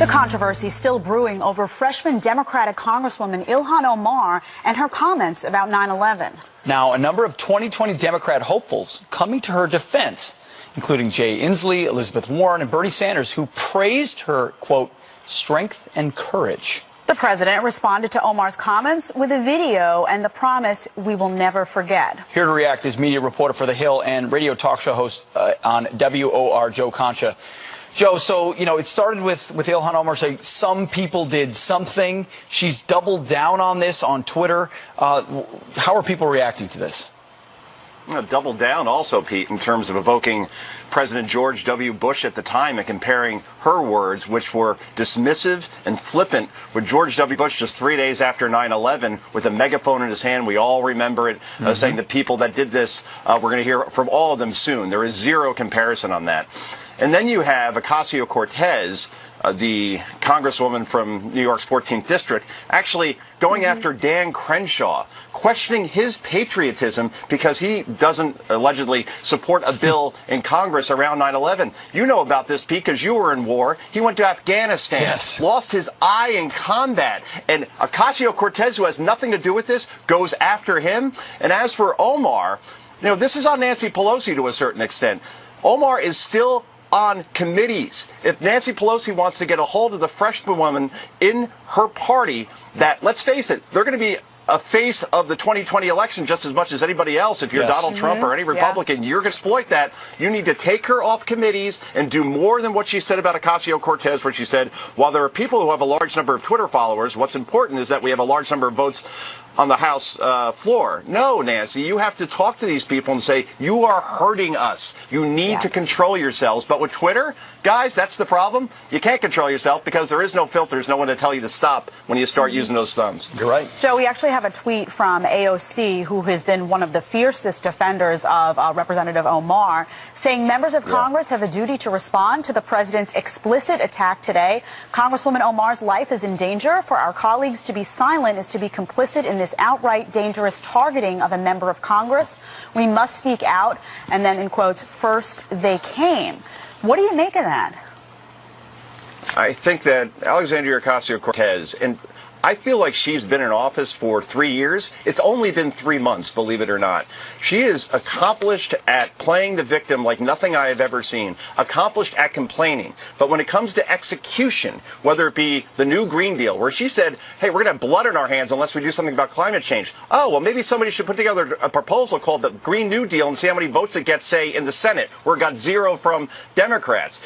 The controversy still brewing over freshman Democratic Congresswoman Ilhan Omar and her comments about 9/11. Now, a number of 2020 Democrat hopefuls coming to her defense, including Jay Inslee, Elizabeth Warren, and Bernie Sanders, who praised her, quote, strength and courage. The president responded to Omar's comments with a video and the promise we will never forget. Here to react is media reporter for The Hill and radio talk show host on WOR, Joe Concha. Joe, so, it started with Ilhan Omar saying some people did something. She's doubled down on this on Twitter. How are people reacting to this? Doubled down also, Pete, in terms of evoking President George W. Bush at the time and comparing her words, which were dismissive and flippant, with George W. Bush just 3 days after 9/11 with a megaphone in his hand. We all remember it, saying the people that did this, we're going to hear from all of them soon. There is zero comparison on that. And then you have Ocasio Cortez, the congresswoman from New York's 14th district, actually going after Dan Crenshaw, questioning his patriotism because he doesn't allegedly support a bill in Congress around 9/11. You know about this, Pete, because you were in war. He went to Afghanistan, yes, lost his eye in combat, and Ocasio Cortez, who has nothing to do with this, goes after him. And as for Omar, this is on Nancy Pelosi to a certain extent. Omar is still on committees. If Nancy Pelosi wants to get a hold of the freshman woman in her party, that, let's face it, they're going to be a face of the 2020 election just as much as anybody else. If you're Donald Trump or any Republican, you're going to exploit that. You need to take her off committees and do more than what she said about Ocasio Cortez, where she said, while there are people who have a large number of Twitter followers, what's important is that we have a large number of votes on the House floor. No, Nancy, you have to talk to these people and say, you are hurting us. You need to control yourselves. But with Twitter, guys, that's the problem. You can't control yourself because there is no filters, no one to tell you to stop when you start using those thumbs. You're right. Joe, we actually have a tweet from AOC, who has been one of the fiercest defenders of Representative Omar, saying members of Congress have a duty to respond to the president's explicit attack today. Congresswoman Omar's life is in danger. For our colleagues to be silent is to be complicit in this outright dangerous targeting of a member of Congress. We must speak out. And then, in quotes, first they came. What do you make of that? I think that Alexandria Ocasio-Cortez, and I feel like she's been in office for 3 years. It's only been 3 months, believe it or not. She is accomplished at playing the victim like nothing I have ever seen, accomplished at complaining. But when it comes to execution, whether it be the new Green Deal, where she said, hey, we're going to have blood in our hands unless we do something about climate change. Oh, well, maybe somebody should put together a proposal called the Green New Deal and see how many votes it gets, say, in the Senate, where it got 0 from Democrats.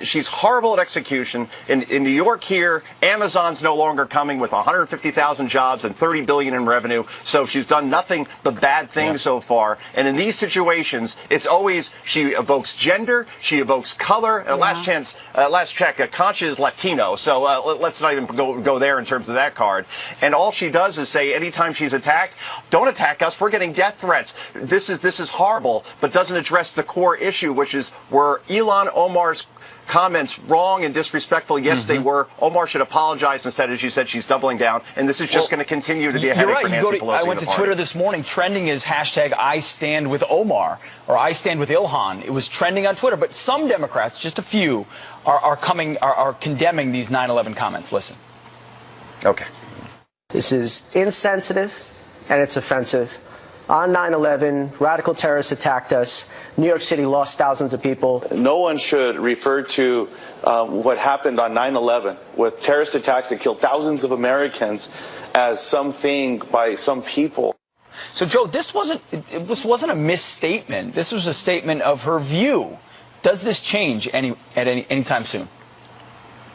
She's horrible at execution. In New York here, Amazon's no longer coming with 150,000 jobs and $30 billion in revenue. So she's done nothing but bad things so far. And in these situations, it's always she evokes gender, she evokes color. And last check, Concha is Latino. So let's not even go there in terms of that card. And all she does is say, anytime she's attacked, don't attack us. We're getting death threats. This is horrible, but doesn't address the core issue, which is were Ilhan Omar's comments wrong and disrespectful? Yes, they were. Omar should apologize instead. As you said, she's doubling down, and this is just going to continue to be a headache for Nancy Pelosi. I went to Twitter this morning. Trending is hashtag I stand with Omar or I stand with Ilhan. It was trending on Twitter, but some Democrats, just a few, are condemning these 9/11 comments. Listen. Okay. This is insensitive and it's offensive. On 9/11, radical terrorists attacked us. New York City lost thousands of people. No one should refer to what happened on 9/11 with terrorist attacks that killed thousands of Americans as something by some people. So, Joe, this wasn't a misstatement. This was a statement of her view. Does this change any time soon?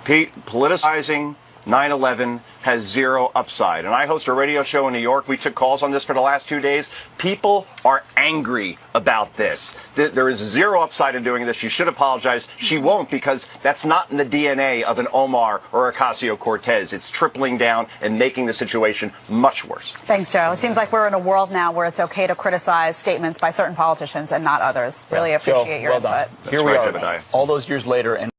Pete, politicizing 9/11 has 0 upside. And I host a radio show in New York. We took calls on this for the last 2 days. People are angry about this. There is 0 upside in doing this. She should apologize. She won't, because that's not in the DNA of an Omar or Ocasio Cortez. It's tripling down and making the situation much worse. Thanks, Joe. It seems like we're in a world now where it's okay to criticize statements by certain politicians and not others. Really appreciate your input. Here we are, all those years later. And